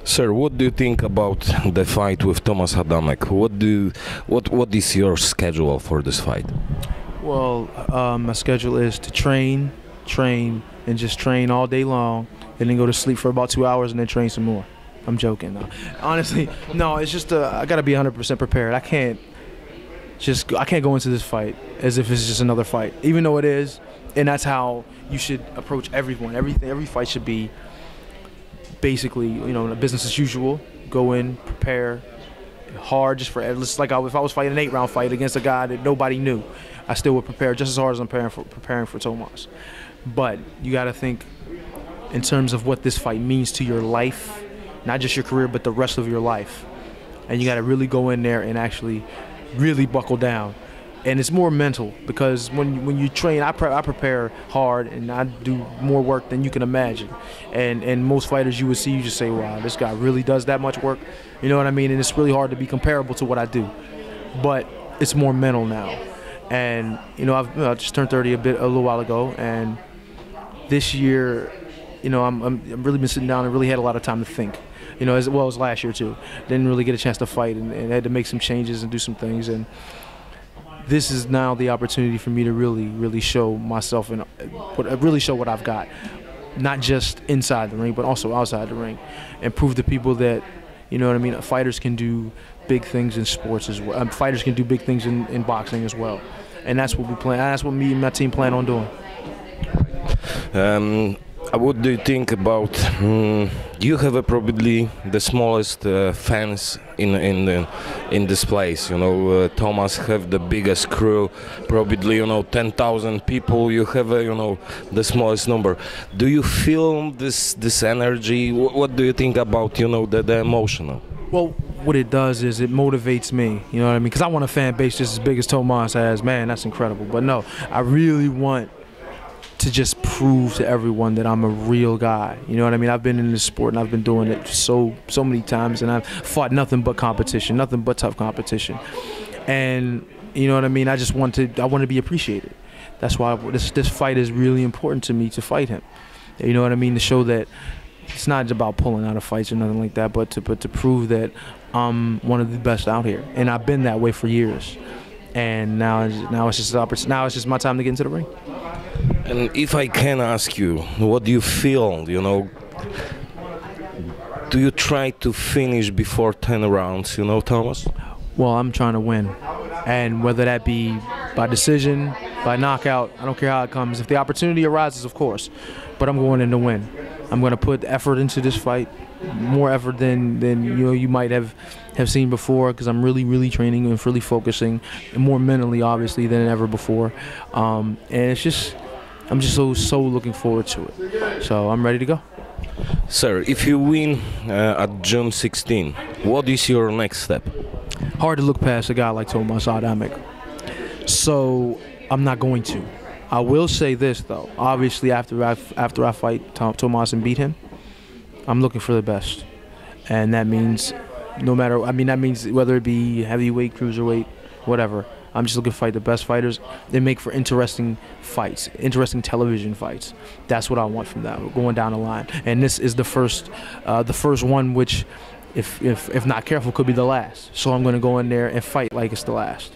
Sir, what do you think about the fight with Thomas Adamek? What is your schedule for this fight? Well, my schedule is to train, and just train all day long, and then go to sleep for about 2 hours, and then train some more. I'm joking. No. Honestly, no. It's just I gotta be 100% prepared. I can't go into this fight as if it's just another fight, even though it is, and that's how you should approach everyone. Every fight should be basically, business as usual. Go in, prepare hard, just for it's like if I was fighting an 8-round fight against a guy that nobody knew, I still would prepare just as hard as I'm preparing for Tomas. But you got to think in terms of what this fight means to your life, not just your career, but the rest of your life. And you got to really go in there and actually really buckle down. And it's more mental, because when you train, I prepare hard, and I do more work than you can imagine. And most fighters you would see, you just say, wow, this guy really does that much work. You know what I mean? And it's really hard to be comparable to what I do. But it's more mental now. And I just turned 30 a little while ago, and this year, I'm really been sitting down and really had a lot of time to think. As well as last year too. Didn't really get a chance to fight, and had to make some changes and do some things. And this is now the opportunity for me to really show myself and really show what I've got, not just inside the ring, but also outside the ring, and prove to people that, fighters can do big things in sports as well. Fighters can do big things in boxing as well, and that's what we plan. That's what me and my team plan on doing. What do you think about? You have probably the smallest fans in this place. Thomas have the biggest crew, probably 10,000 people. You have the smallest number. Do you feel this energy? What do you think about the emotional? Well, what it does is it motivates me. You know what I mean? Because I want a fan base just as big as Tomas has. Man, that's incredible. But no, I really want to just prove to everyone that I'm a real guy. You know what I mean? I've been in this sport, and I've been doing it so many times, and I've fought nothing but competition, nothing but tough competition. And you know what I mean? I want to be appreciated. That's why this fight is really important to me, to fight him. You know what I mean? To show that it's not about pulling out of fights or nothing like that, but to prove that I'm one of the best out here, and I've been that way for years. And now it's just my time to get into the ring. And if I can ask you, what do you feel? Do you try to finish before 10 rounds? Thomas? Well, I'm trying to win, and whether that be by decision, by knockout, I don't care how it comes. If the opportunity arises, of course, but I'm going in to win. I'm going to put effort into this fight, more effort than you might have seen before, because I'm really training and really focusing, and more mentally obviously than ever before. And I'm just so looking forward to it. So I'm ready to go. Sir, if you win at June 16, what is your next step? Hard to look past a guy like Thomas Adamek. So I'm not going to. I will say this though. Obviously, after I fight Tomas and beat him, I'm looking for the best, and that means that means whether it be heavyweight, cruiserweight, whatever. I'm just looking to fight the best fighters and make for interesting fights, interesting television fights. That's what I want from that, going down the line. And this is the first one, which, if not careful, could be the last. So I'm going to go in there and fight like it's the last.